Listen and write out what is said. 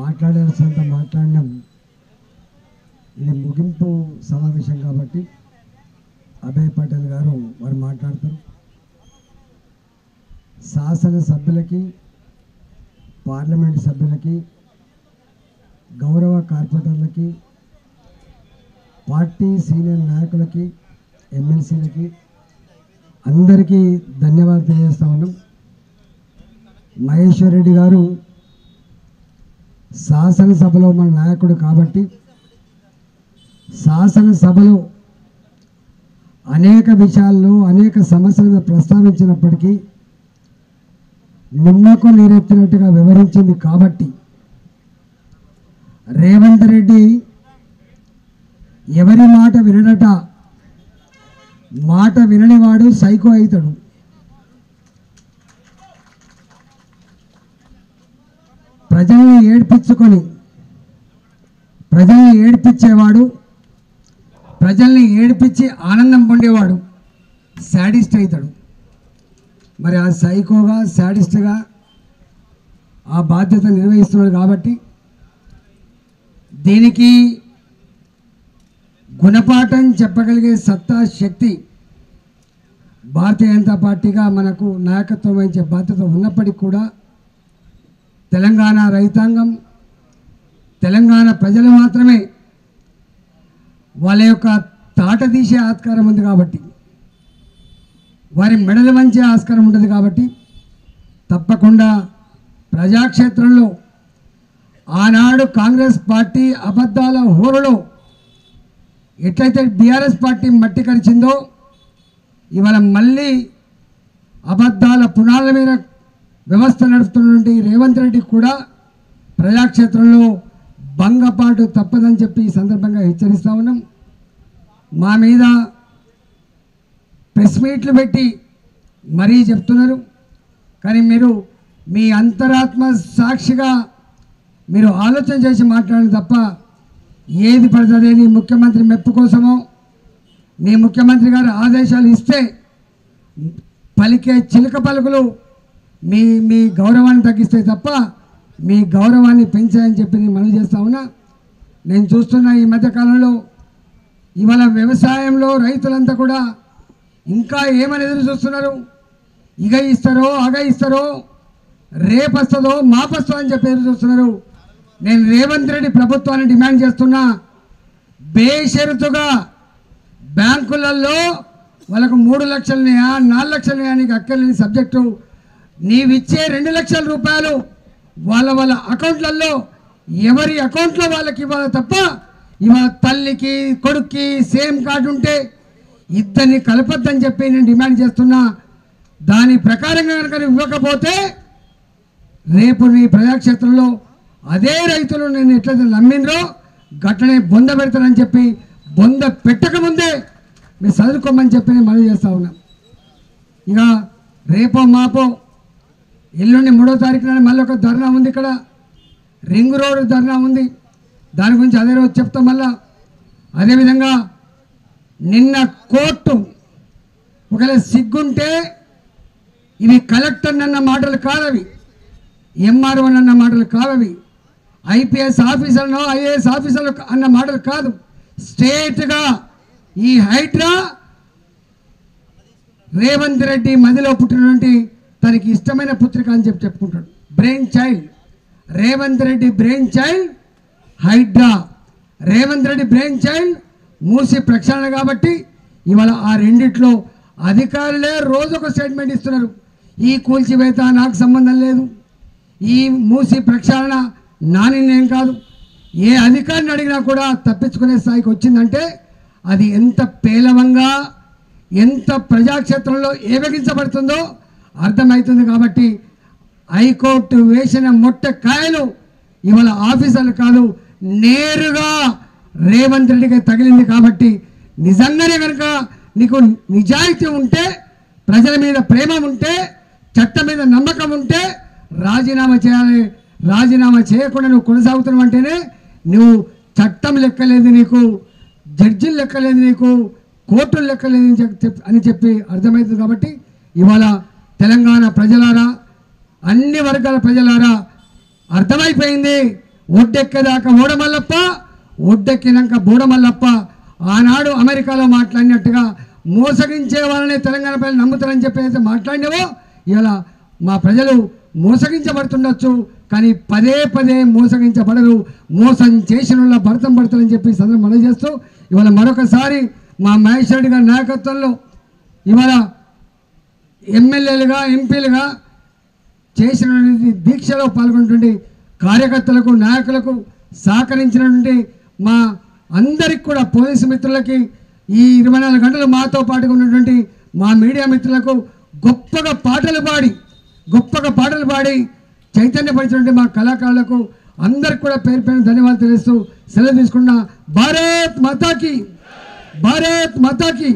మాట్లాడాల్సినంత మాట్లాడినాం. ఇది ముగింపు సమావేశం కాబట్టి అభయ్ పటేల్ గారు వారు మాట్లాడతారు. శాసన సభ్యులకి, పార్లమెంట్ సభ్యులకి, గౌరవ కార్పొరేటర్లకి, పార్టీ సీనియర్ నాయకులకి, ఎమ్మెల్సీలకి అందరికీ ధన్యవాదాలు తెలియజేస్తా ఉన్నాం. మహేశ్వర్ రెడ్డి గారు శాసనసభలో మన నాయకుడు కాబట్టి శాసనసభలో అనేక విషయాల్లో అనేక సమస్యలను ప్రస్తావించినప్పటికీ నిమ్మకు నీరెత్తినట్టుగా వివరించింది కాబట్టి రేవంత్ రెడ్డి ఎవరి మాట వినడట, మాట విననివాడు సైకో అవుతాడు. ప్రజల్ని ఏడ్పించుకొని ప్రజల్ని ఏడ్పించేవాడు, ప్రజల్ని ఏడ్పించి ఆనందం పొందేవాడు శాడిస్ట్ అవుతాడు. మరి ఆ సైకోగా శాడిస్ట్గా ఆ బాధ్యత నిర్వహిస్తున్నాడు కాబట్టి దీనికి గుణపాఠం చెప్పగలిగే సత్తా శక్తి భారతీయ జనతా పార్టీగా మనకు నాయకత్వం వహించే బాధ్యత ఉన్నప్పటికీ కూడా తెలంగాణ రైతాంగం, తెలంగాణ ప్రజలు మాత్రమే వాళ్ళ యొక్క తాట తీసే ఆస్కారం ఉంది కాబట్టి, వారి మెడలు వంచే ఆస్కారం ఉంటుంది కాబట్టి తప్పకుండా ప్రజాక్షేత్రంలో ఆనాడు కాంగ్రెస్ పార్టీ అబద్ధాల హోరులో ఎట్లయితే బీఆర్ఎస్ పార్టీ మట్టి కరిచిందో ఇవాళ మళ్ళీ అబద్ధాల పునాల మీద వ్యవస్థ నడుపుతున్నటువంటి రేవంత్ రెడ్డి కూడా ప్రజాక్షేత్రంలో భంగపాటు తప్పదని చెప్పి ఈ సందర్భంగా హెచ్చరిస్తూ ఉన్నాం. మా మీద ప్రెస్ మీట్లు పెట్టి మరీ చెప్తున్నారు, కానీ మీరు మీ అంతరాత్మ సాక్షిగా మీరు ఆలోచన చేసి మాట్లాడాలి తప్ప ఏది పడుతుంది నీ ముఖ్యమంత్రి మెప్పు కోసమో నీ ముఖ్యమంత్రి గారు ఆదేశాలు ఇస్తే పలికే చిలుక పలుకులు మీ మీ గౌరవాన్ని తగ్గిస్తాయి తప్ప మీ గౌరవాన్ని పెంచాయని చెప్పి నేను మనవి చేస్తా ఉన్నా. నేను చూస్తున్న ఈ మధ్యకాలంలో ఇవాళ వ్యవసాయంలో రైతులంతా కూడా ఇంకా ఏమని ఎదురు చూస్తున్నారు, ఇగ ఇస్తారో అగ ఇస్తారో రేపు వస్తుందో మాపొస్తుందో అని చెప్పి ఎదురు చూస్తున్నారు. నేను రేవంత్ రెడ్డి ప్రభుత్వాన్ని డిమాండ్ చేస్తున్నా, బేషరతుగా బ్యాంకులలో వాళ్ళకు 3 లక్షలనియా 4 లక్షలనియా నీకు అక్కర్లేని సబ్జెక్టు నీవిచ్చే 2 లక్షల రూపాయలు వాళ్ళ వాళ్ళ అకౌంట్లలో ఎవరి అకౌంట్లో వాళ్ళకి ఇవ్వాలి తప్ప ఇవాళ తల్లికి కొడుక్కి సేమ్ కార్డు ఉంటే ఇద్దరిని కలపొద్దని చెప్పి నేను డిమాండ్ చేస్తున్నా. దాని ప్రకారంగా కనుక ఇవ్వకపోతే రేపు నీ ప్రజాక్షేత్రంలో అదే రైతులు నేను ఎట్లయితే నమ్మినరో గట్లనే బొంద పెడతానని చెప్పి బొంద పెట్టకముందే మీరు చదువుకోమని చెప్పి నేను మనవి చేస్తా ఉన్నా. ఇక రేపో మాపో ఎల్లుండి 3వ తారీఖు నాడు మళ్ళీ ఒక ధర్నా ఉంది, ఇక్కడ రింగ్ రోడ్ ధర్నా ఉంది. దాని గురించి అదే రోజు చెప్తాం. మళ్ళా అదేవిధంగా నిన్న కోర్టు ఒకవేళ సిగ్గుంటే ఇవి కలెక్టర్ అన్న మాటలు కాదవి, ఎంఆర్ఓ అన్న మాటలు కాదవి, ఐపీఎస్ ఆఫీసర్లో ఐఏఎస్ ఆఫీసర్లు అన్న మాటలు కాదు. స్ట్రేట్గా ఈ హైడ్రా రేవంత్ రెడ్డి మదిలో పుట్టినటువంటి తనకి ఇష్టమైన పుత్రిక అని చెప్పి చెప్పుకుంటాడు. Brain child Revanth Reddy, brain child Hydraa. Revanth Reddy brain child Musi ప్రక్షాళన కాబట్టి ఇవాళ ఆ రెండిట్లో అధికారులే రోజొక స్టేట్మెంట్ ఇస్తున్నారు. ఈ కూల్చివేత నాకు సంబంధం లేదు, ఈ మూసి ప్రక్షాళన నా నిర్ణయం కాదు. ఏ అధికారిని అడిగినా కూడా తప్పించుకునే స్థాయికి వచ్చిందంటే అది ఎంత పేలవంగా ఎంత ప్రజాక్షేత్రంలో ఏవగించబడుతుందో అర్థమవుతుంది. కాబట్టి హైకోర్టు వేసిన మొట్ట కాయలు ఇవాళ ఆఫీసర్లు కాదు, నేరుగా రేవంత్ రెడ్డికి తగిలింది. కాబట్టి నిజంగానే కనుక నీకు నిజాయితీ ఉంటే, ప్రజల మీద ప్రేమ ఉంటే, చట్టం మీద నమ్మకం ఉంటే రాజీనామా చేయాలి. రాజీనామా చేయకుండా నువ్వు కొనసాగుతున్నావు అంటేనే నువ్వు చట్టం లెక్కలేదు, నీకు జడ్జిలు లెక్కలేదు, నీకు కోర్టులు లెక్కలేదు అని చెప్పి అర్థమవుతుంది. కాబట్టి ఇవాళ తెలంగాణ ప్రజలారా, అన్ని వర్గాల ప్రజలారా అర్థమైపోయింది ఒడ్డెక్కేదాకా ఓడమల్లప్ప, ఒడ్డెక్కినాక బూడమల్లప్ప. ఆనాడు అమెరికాలో మాట్లాడినట్టుగా మోసగించే వాళ్ళని తెలంగాణ ప్రజలు నమ్ముతారని చెప్పేసి మాట్లాడినవో ఇలా మా ప్రజలు మోసగించబడుతుండొచ్చు, కానీ పదే పదే మోసగించబడరు. మోసం చేసిన వాళ్ళ భరతం పడతారని చెప్పి సందర్భం మనం చేస్తూ ఇవాళ మరొకసారి మా మహేష్ రెడ్డి గారి నాయకత్వంలో ఇవాళ ఎమ్మెల్యేలుగా ఎంపీలుగా చేసినటువంటి దీక్షలో పాల్గొన్నటువంటి కార్యకర్తలకు నాయకులకు సహకరించినటువంటి మా అందరికి కూడా పోలీసు మిత్రులకి ఈ 24 గంటలు మాతో పాటుగా ఉన్నటువంటి మా మీడియా మిత్రులకు గొప్పగా పాటలు పాడి చైతన్యపరిచినటువంటి మా కళాకారులకు అందరికి కూడా పేరు పేరు ధన్యవాదాలు తెలుస్తూ సెలవు తీసుకున్న భారత్ మాతాకి.